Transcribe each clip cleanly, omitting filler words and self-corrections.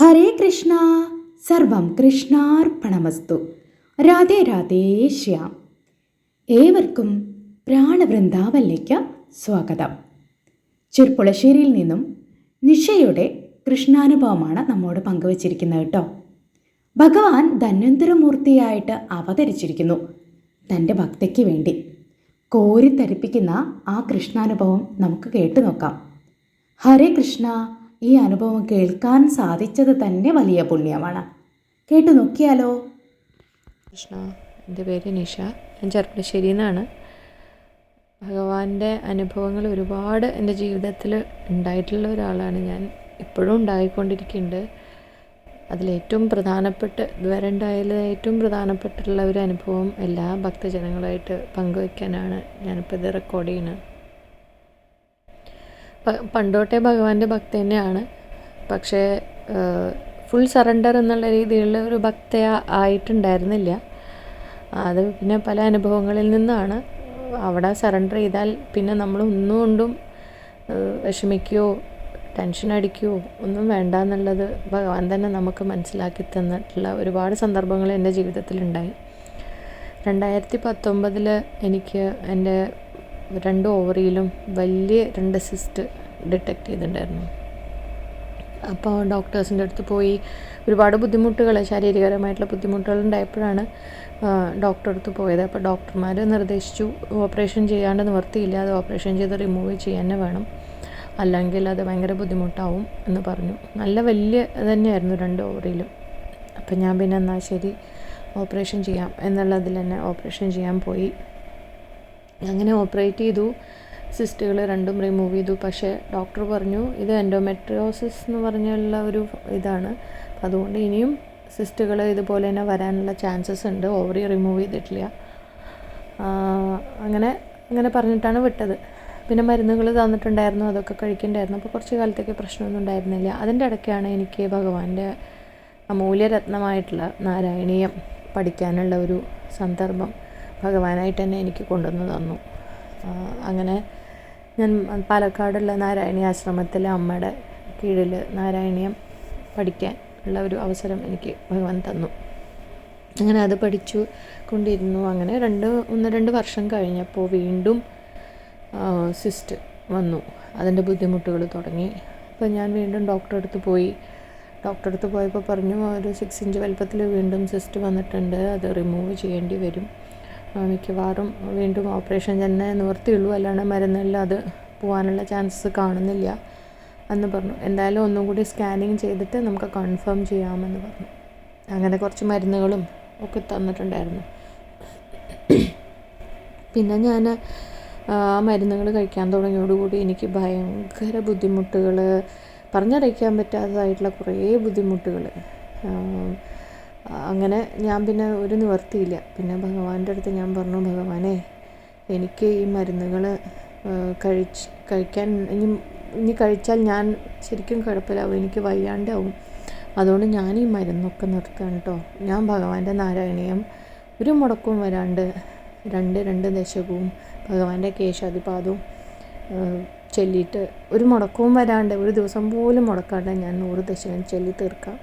ഹരേ കൃഷ്ണ, സർവം കൃഷ്ണാർപ്പണമസ്തു. രാധേ രാധേ ശ്യാം. ഏവർക്കും പ്രാണവൃന്ദാവനിലേക്ക് സ്വാഗതം. ചെറുപ്പുളശ്ശേരിയിൽ നിന്നും നിഷയുടെ കൃഷ്ണാനുഭവമാണ് നമ്മോട് പങ്കുവച്ചിരിക്കുന്നത് കേട്ടോ. ഭഗവാൻ ധന്വന്തരമൂർത്തിയായിട്ട് അവതരിച്ചിരിക്കുന്നു തൻ്റെ ഭക്തയ്ക്ക് വേണ്ടി. കോരിത്തരിപ്പിക്കുന്ന ആ കൃഷ്ണാനുഭവം നമുക്ക് കേട്ടു നോക്കാം. ഹരേ കൃഷ്ണ. ഈ അനുഭവം കേൾക്കാൻ സാധിച്ചത് തന്നെ വലിയ പുണ്യമാണ്. കേട്ടു നോക്കിയാലോ? കൃഷ്ണ, എൻ്റെ പേര് നിഷ, ഞാൻ ചെറുപ്പശ്ശേരിയിൽ നിന്നാണ്. ഭഗവാന്റെ അനുഭവങ്ങൾ ഒരുപാട് എൻ്റെ ജീവിതത്തിൽ ഉണ്ടായിട്ടുള്ള ഒരാളാണ് ഞാൻ. ഇപ്പോഴും ഉണ്ടായിക്കൊണ്ടിരിക്കുന്നുണ്ട്. അതിലേറ്റവും ഇതുവരെ ഉണ്ടായതിൽ ഏറ്റവും പ്രധാനപ്പെട്ടുള്ള ഒരു അനുഭവം എല്ലാ ഭക്തജനങ്ങളുമായിട്ട് പങ്കുവയ്ക്കാനാണ് ഞാനിപ്പോൾ ഇത് റെക്കോർഡ് ചെയ്യുന്നത്. പണ്ടോട്ടേ ഭഗവാന്റെ ഭക്ത തന്നെയാണ്. പക്ഷേ ഫുൾ സറണ്ടർ എന്നുള്ള രീതിയിലുള്ള ഒരു ഭക്ത ആയിട്ടുണ്ടായിരുന്നില്ല. അത് പിന്നെ പല അനുഭവങ്ങളിൽ നിന്നാണ്. അവിടെ സറണ്ടർ ചെയ്താൽ പിന്നെ നമ്മൾ ഒന്നുകൊണ്ടും വിഷമിക്കുകയോ ടെൻഷൻ അടിക്കുകയോ ഒന്നും വേണ്ട എന്നുള്ളത് ഭഗവാൻ തന്നെ നമുക്ക് മനസ്സിലാക്കി തന്നിട്ടുള്ള ഒരുപാട് സന്ദർഭങ്ങൾ എൻ്റെ ജീവിതത്തിലുണ്ടായി. 2019 എനിക്ക് എൻ്റെ 2 ഓവറിയിലും വലിയ 2 സിസ്റ്റ് ഡിറ്റക്റ്റ് ചെയ്തിട്ടുണ്ടായിരുന്നു. അപ്പോൾ ഡോക്ടേഴ്സിൻ്റെ അടുത്ത് പോയി ഒരുപാട് ബുദ്ധിമുട്ടുകൾ, ശാരീരികപരമായിട്ടുള്ള ബുദ്ധിമുട്ടുകൾ ഉണ്ടായപ്പോഴാണ് ഡോക്ടറെ അടുത്ത് പോയത്. അപ്പോൾ ഡോക്ടർമാർ നിർദ്ദേശിച്ചു, ഓപ്പറേഷൻ ചെയ്യാണ്ട് നിവർത്തിയില്ല, അത് ഓപ്പറേഷൻ ചെയ്ത് റിമൂവ് ചെയ്യാൻ തന്നെ വേണം, അല്ലെങ്കിൽ അത് ഭയങ്കര ബുദ്ധിമുട്ടാവും എന്ന് പറഞ്ഞു. നല്ല വലിയ തന്നെയായിരുന്നു 2 ഓവറിയിലും. അപ്പം ഞാൻ പിന്നെ എന്നാൽ ശരി ഓപ്പറേഷൻ ചെയ്യാം എന്നുള്ളതിൽ തന്നെ ഓപ്പറേഷൻ ചെയ്യാൻ പോയി. അങ്ങനെ ഓപ്പറേറ്റ് ചെയ്തു. സിസ്റ്റുകൾ 2 റിമൂവ് ചെയ്തു. പക്ഷേ ഡോക്ടർ പറഞ്ഞു ഇത് എൻഡോമെട്രിയോസിസ് എന്ന് പറഞ്ഞുള്ള ഒരു ഇതാണ്, അതുകൊണ്ട് ഇനിയും സിസ്റ്റുകൾ ഇതുപോലെ തന്നെ വരാനുള്ള ചാൻസസ് ഉണ്ട്, ഓവറി റിമൂവ് ചെയ്തിട്ടില്ല. അങ്ങനെ പറഞ്ഞിട്ടാണ് വിട്ടത്. പിന്നെ മരുന്നുകൾ തന്നിട്ടുണ്ടായിരുന്നു, അതൊക്കെ കഴിക്കണ്ടായിരുന്നു. അപ്പോൾ കുറച്ച് കാലത്തേക്ക് പ്രശ്നമൊന്നും ഉണ്ടായിരുന്നില്ല. അതിൻ്റെ ഇടയ്ക്കാണ് എനിക്ക് ഭഗവാന്റെ അമൂല്യരത്നമായിട്ടുള്ള നാരായണീയം പഠിക്കാനുള്ള ഒരു സന്ദർഭം ഭഗവാനായിട്ട് തന്നെ എനിക്ക് കൊണ്ടുവന്ന് തന്നു. അങ്ങനെ ഞാൻ പാലക്കാടുള്ള നാരായണീയ ആശ്രമത്തിലെ അമ്മയുടെ കീഴിൽ നാരായണീയം പഠിക്കാൻ ഉള്ള ഒരു അവസരം എനിക്ക് ഭഗവാൻ തന്നു. അങ്ങനെ അത് പഠിച്ചു കൊണ്ടിരുന്നു. അങ്ങനെ 1-2 വർഷം കഴിഞ്ഞപ്പോൾ വീണ്ടും സിസ്റ്റ് വന്നു, അതിൻ്റെ ബുദ്ധിമുട്ടുകൾ തുടങ്ങി. അപ്പോൾ ഞാൻ വീണ്ടും ഡോക്ടറെ അടുത്ത് പോയപ്പോൾ പറഞ്ഞു ഒരു 6 ഇഞ്ച് വലുപ്പത്തിൽ വീണ്ടും സിസ്റ്റ് വന്നിട്ടുണ്ട്, അത് റിമൂവ് ചെയ്യേണ്ടി വരും, മിക്കവാറും വീണ്ടും ഓപ്പറേഷൻ തന്നെ നിവർത്തിയുള്ളൂ, അല്ലാണ്ട് മരുന്നെല്ലാം അത് പോകാനുള്ള ചാൻസസ് കാണുന്നില്ല എന്ന് പറഞ്ഞു. എന്തായാലും ഒന്നും കൂടി സ്കാനിങ് ചെയ്തിട്ട് നമുക്ക് കൺഫേം ചെയ്യാമെന്ന് പറഞ്ഞു. അങ്ങനെ കുറച്ച് മരുന്നുകളും ഒക്കെ തന്നിട്ടുണ്ടായിരുന്നു. പിന്നെ ഞാൻ ആ മരുന്നുകൾ കഴിക്കാൻ തുടങ്ങിയോടുകൂടി എനിക്ക് ഭയങ്കര ബുദ്ധിമുട്ടുകൾ, പറഞ്ഞറിയിക്കാൻ പറ്റാത്തതായിട്ടുള്ള കുറേ ബുദ്ധിമുട്ടുകൾ. അങ്ങനെ ഞാൻ പിന്നെ ഒരു നിവർത്തിയില്ല. പിന്നെ ഭഗവാന്റെ അടുത്ത് ഞാൻ പറഞ്ഞു, ഭഗവാനെ എനിക്ക് ഈ മരുന്നുകൾ കഴിക്കാൻ ഇനി കഴിച്ചാൽ ഞാൻ ശരിക്കും കുഴപ്പമില്ലാവും, എനിക്ക് വയ്യാണ്ടാവും, അതുകൊണ്ട് ഞാൻ ഈ മരുന്നൊക്കെ നിർത്താൻ കേട്ടോ. ഞാൻ ഭഗവാന്റെ നാരായണീയം ഒരു മുടക്കവും വരാണ്ട് 2 ദശകവും ഭഗവാന്റെ കേശാദിപാദവും ചൊല്ലിയിട്ട് ഒരു മുടക്കവും വരാണ്ട്, ഒരു ദിവസം പോലും മുടക്കാണ്ട് ഞാൻ 100 ദശകം ചൊല്ലി തീർക്കാം.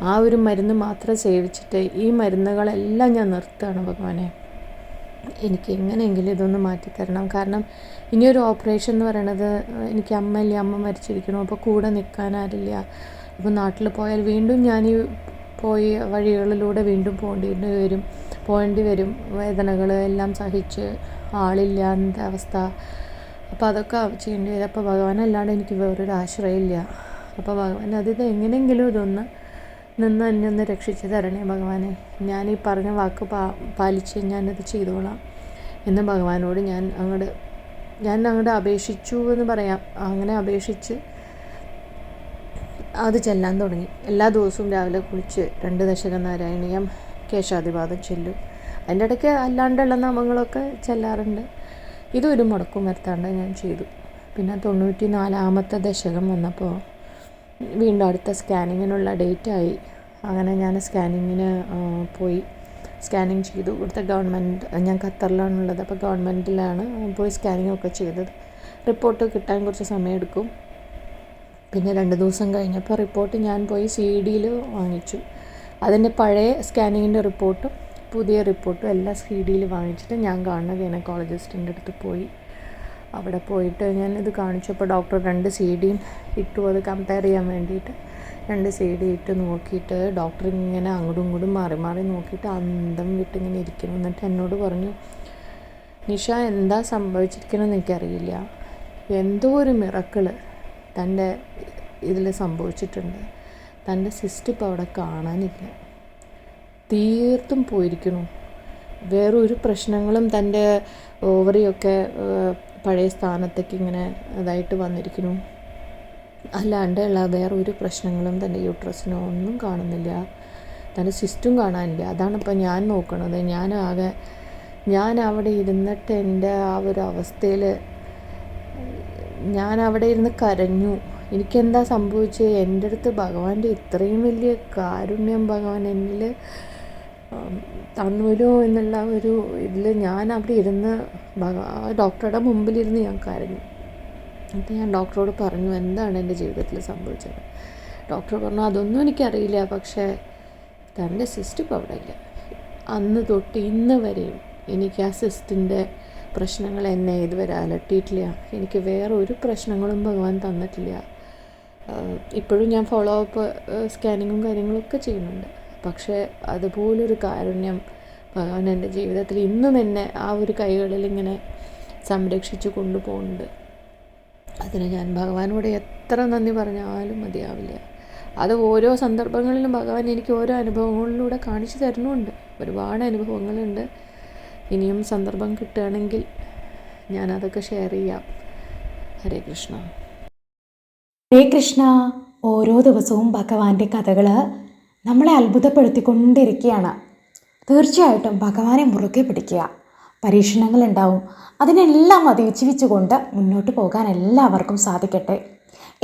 ആ ഒരു മരുന്ന് മാത്രം സേവിച്ചിട്ട് ഈ മരുന്നുകളെല്ലാം ഞാൻ നിർത്തുകയാണ് ഭഗവാനെ. എനിക്ക് എങ്ങനെയെങ്കിലും ഇതൊന്ന് മാറ്റിത്തരണം. കാരണം ഇനിയൊരു ഓപ്പറേഷൻ എന്ന് പറയണത്, എനിക്ക് അമ്മ മരിച്ചിരിക്കണം, അപ്പോൾ കൂടെ നിൽക്കാൻ ആരില്ല. അപ്പോൾ നാട്ടിൽ പോയാൽ വീണ്ടും ഞാൻ പോയി വഴികളിലൂടെ വീണ്ടും പോകേണ്ടി വരും, വേദനകൾ എല്ലാം സഹിച്ച് ആളില്ല എന്ന അവസ്ഥ. അപ്പോൾ അതൊക്കെ ചെയ്യേണ്ടി വരും. അപ്പോൾ ഭഗവാനല്ലാണ്ട് എനിക്ക് വേറൊരു ആശ്രയമില്ല. അപ്പോൾ ഭഗവാൻ ഇത് എങ്ങനെയെങ്കിലും ഇതൊന്ന് എന്നെ ഒന്ന് രക്ഷിച്ച് തരണേ ഭഗവാനെ, ഞാൻ ഈ പറഞ്ഞ വാക്ക് പാലിച്ച് ഞാനത് ചെയ്തോളാം എന്ന് ഭഗവാനോട് ഞാൻ അങ്ങോട്ട് അപേക്ഷിച്ചു എന്ന് പറയാം. അങ്ങനെ അപേക്ഷിച്ച് അത് ചെല്ലാൻ തുടങ്ങി. എല്ലാ ദിവസവും രാവിലെ കുളിച്ച് 2 ദശകം നാരായണീയം കേശാദിപാദം ചൊല്ലും. അതിൻ്റെ ഇടയ്ക്ക് അല്ലാണ്ടുള്ള നാമങ്ങളൊക്കെ ചെല്ലാറുണ്ട്. ഇതൊരു മുടക്കും വരുത്താണ്ട് ഞാൻ ചെയ്തു. പിന്നെ 94ാമത്തെ ദശകം വന്നപ്പോൾ വീണ്ടും അടുത്ത സ്കാനിങ്ങിനുള്ള ഡേറ്റായി. അങ്ങനെ ഞാൻ സ്കാനിങ്ങിന് പോയി സ്കാനിങ് ചെയ്തു. ഇവിടുത്തെ ഗവൺമെൻറ്, ഞാൻ ഖത്തറിലാണുള്ളത്, അപ്പോൾ ഗവൺമെൻറ്റിലാണ് പോയി സ്കാനിങ് ഒക്കെ ചെയ്തത്. റിപ്പോർട്ട് കിട്ടാൻ കുറച്ച് സമയമെടുക്കും. പിന്നെ 2 ദിവസം കഴിഞ്ഞപ്പോൾ റിപ്പോർട്ട് ഞാൻ പോയി CD വാങ്ങിച്ചു. അതിൻ്റെ പഴയ സ്കാനിങ്ങിൻ്റെ റിപ്പോർട്ടും പുതിയ റിപ്പോർട്ടും എല്ലാം CD വാങ്ങിച്ചിട്ട് ഞാൻ കാണുന്ന ഗൈനക്കോളജിസ്റ്റിൻ്റെ അടുത്ത് പോയി. അവിടെ പോയിട്ട് ഞാനിത് കാണിച്ചപ്പോൾ ഡോക്ടർ 2 CD ഇട്ടു. അത് കമ്പയർ ചെയ്യാൻ വേണ്ടിയിട്ട് 2 CD ഇട്ട് നോക്കിയിട്ട് ഡോക്ടർ ഇങ്ങനെ അങ്ങോട്ടും ഇങ്ങോട്ടും മാറി മാറി നോക്കിയിട്ട് അന്തം വിട്ടിങ്ങനെ ഇരിക്കുന്നു. എന്നിട്ട് എന്നോട് പറഞ്ഞു, നിഷ എന്താ സംഭവിച്ചിരിക്കണമെന്ന് എനിക്കറിയില്ല, എന്തോ ഒരു മിറക്കിള് തൻ്റെ ഇതിൽ സംഭവിച്ചിട്ടുണ്ട്. തൻ്റെ സിസ്റ്റ് ഇപ്പോൾ അവിടെ കാണാനില്ല, തീർത്തും പോയിരിക്കുന്നു. വേറൊരു പ്രശ്നങ്ങളും തൻ്റെ ഓവറിയൊക്കെ പഴയ സ്ഥാനത്തേക്ക് ഇങ്ങനെ ഇതായിട്ട് വന്നിരിക്കുന്നു. അല്ലാണ്ടുള്ള വേറൊരു പ്രശ്നങ്ങളും തൻ്റെ യൂട്രസിനോ ഒന്നും കാണുന്നില്ല, തൻ്റെ സിസ്റ്റും കാണാനില്ല. അതാണിപ്പോൾ ഞാൻ നോക്കണത്. ഞാൻ അവിടെ ഇരുന്നിട്ട് എൻ്റെ ആ ഒരു അവസ്ഥയിൽ ഞാൻ അവിടെ ഇരുന്ന് കരഞ്ഞു. എനിക്കെന്താ സംഭവിച്ചത്? എൻ്റെ അടുത്ത് ഭഗവാന്റെ ഇത്രയും വലിയ കാരുണ്യം ഭഗവാൻ എന്നിൽ തന്നൂലോ എന്നുള്ള ഒരു ഇതിൽ ഞാൻ അവിടെ ഇരുന്ന് ഡോക്ടറുടെ മുമ്പിലിരുന്ന് ഞാൻ കരഞ്ഞു. എന്നിട്ട് ഞാൻ ഡോക്ടറോട് പറഞ്ഞു, എന്താണ് എൻ്റെ ജീവിതത്തിൽ സംഭവിച്ചത്? ഡോക്ടർ പറഞ്ഞു, അതൊന്നും എനിക്കറിയില്ല, പക്ഷേ തൻ്റെ സിസ്റ്റ് ഇപ്പോൾ അവിടെ ഇല്ല. അന്ന് തൊട്ട് ഇന്ന് വരെയും എനിക്ക് ആ സിസ്റ്റിൻ്റെ പ്രശ്നങ്ങൾ എന്നെ ഇതുവരെ അലട്ടിയിട്ടില്ല. എനിക്ക് വേറെ ഒരു പ്രശ്നങ്ങളും ഭഗവാൻ തന്നിട്ടില്ല. ഇപ്പോഴും ഞാൻ ഫോളോ അപ്പ് സ്കാനിങ്ങും കാര്യങ്ങളൊക്കെ ചെയ്യുന്നുണ്ട്. പക്ഷേ അതുപോലൊരു കാരുണ്യം ഭഗവാൻ എൻ്റെ ജീവിതത്തിൽ ഇന്നും എന്നെ ആ ഒരു കൈകളിൽ ഇങ്ങനെ സംരക്ഷിച്ചു കൊണ്ടുപോകുന്നുണ്ട്. അതിന് ഞാൻ ഭഗവാനോട് എത്ര നന്ദി പറഞ്ഞാലും മതിയാവില്ല. അത് ഓരോ സന്ദർഭങ്ങളിലും ഭഗവാൻ എനിക്ക് ഓരോ അനുഭവങ്ങളിലൂടെ കാണിച്ചു തരുന്നുണ്ട്. ഒരുപാട് അനുഭവങ്ങളുണ്ട്. ഇനിയും സന്ദർഭം കിട്ടുകയാണെങ്കിൽ ഞാനതൊക്കെ ഷെയർ ചെയ്യാം. ഹരേ കൃഷ്ണ. ഹരേ കൃഷ്ണ. ഓരോ ദിവസവും ഭഗവാന്റെ കഥകൾ നമ്മളെ അത്ഭുതപ്പെടുത്തിക്കൊണ്ടിരിക്കുകയാണ്. തീർച്ചയായിട്ടും ഭഗവാനെ മുറുകെ പിടിക്കുക. പരീക്ഷണങ്ങളുണ്ടാവും, അതിനെല്ലാം അതിജീവിച്ചുകൊണ്ട് മുന്നോട്ട് പോകാൻ എല്ലാവർക്കും സാധിക്കട്ടെ.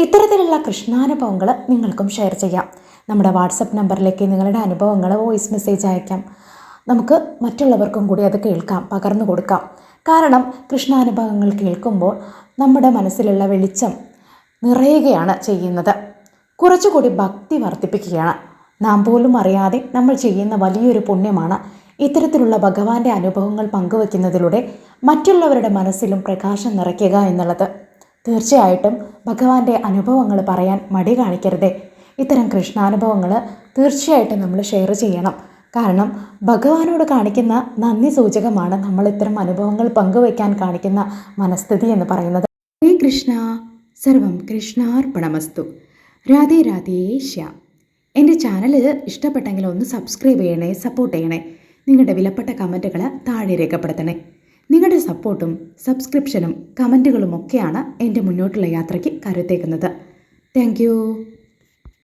ഇത്തരത്തിലുള്ള കൃഷ്ണാനുഭവങ്ങൾ നിങ്ങൾക്കും ഷെയർ ചെയ്യാം. നമ്മുടെ വാട്സപ്പ് നമ്പറിലേക്ക് നിങ്ങളുടെ അനുഭവങ്ങൾ വോയിസ് മെസ്സേജ് അയക്കാം. നമുക്ക് മറ്റുള്ളവർക്കും കൂടി അത് കേൾക്കാം, പകർന്നു കൊടുക്കാം. കാരണം കൃഷ്ണാനുഭവങ്ങൾ കേൾക്കുമ്പോൾ നമ്മുടെ മനസ്സിലുള്ള വെളിച്ചം നിറയുകയാണ് ചെയ്യുന്നത്. കുറച്ചുകൂടി ഭക്തി വർദ്ധിപ്പിക്കുകയാണ്. നാം പോലും അറിയാതെ നമ്മൾ ചെയ്യുന്ന വലിയൊരു പുണ്യമാണ് ഇത്തരത്തിലുള്ള ഭഗവാന്റെ അനുഭവങ്ങൾ പങ്കുവയ്ക്കുന്നതിലൂടെ മറ്റുള്ളവരുടെ മനസ്സിലും പ്രകാശം നിറയ്ക്കുക എന്നുള്ളത്. തീർച്ചയായിട്ടും ഭഗവാന്റെ അനുഭവങ്ങൾ പറയാൻ മടി കാണിക്കരുതേ. ഇത്തരം കൃഷ്ണാനുഭവങ്ങൾ തീർച്ചയായിട്ടും നമ്മൾ ഷെയർ ചെയ്യണം. കാരണം ഭഗവാനോട് കാണിക്കുന്ന നന്ദി സൂചകമാണ് നമ്മൾ ഇത്തരം അനുഭവങ്ങൾ പങ്കുവയ്ക്കാൻ കാണിക്കുന്ന മനസ്ഥിതി എന്ന് പറയുന്നത്. ഹരേ കൃഷ്ണ. സർവം കൃഷ്ണാർപ്പണമസ്തു. രാധേ രാധേ ശ്യാം. എൻ്റെ ചാനൽ ഇഷ്ടപ്പെട്ടെങ്കിൽ ഒന്ന് സബ്സ്ക്രൈബ് ചെയ്യണേ, സപ്പോർട്ട് ചെയ്യണേ. നിങ്ങളുടെ വിലപ്പെട്ട കമൻറ്റുകൾ താഴെ രേഖപ്പെടുത്തണേ. നിങ്ങളുടെ സപ്പോർട്ടും സബ്സ്ക്രിപ്ഷനും കമൻറ്റുകളും ഒക്കെയാണ് എൻ്റെ മുന്നോട്ടുള്ള യാത്രയ്ക്ക് കരുത്തേക്കുന്നത്. Thank you.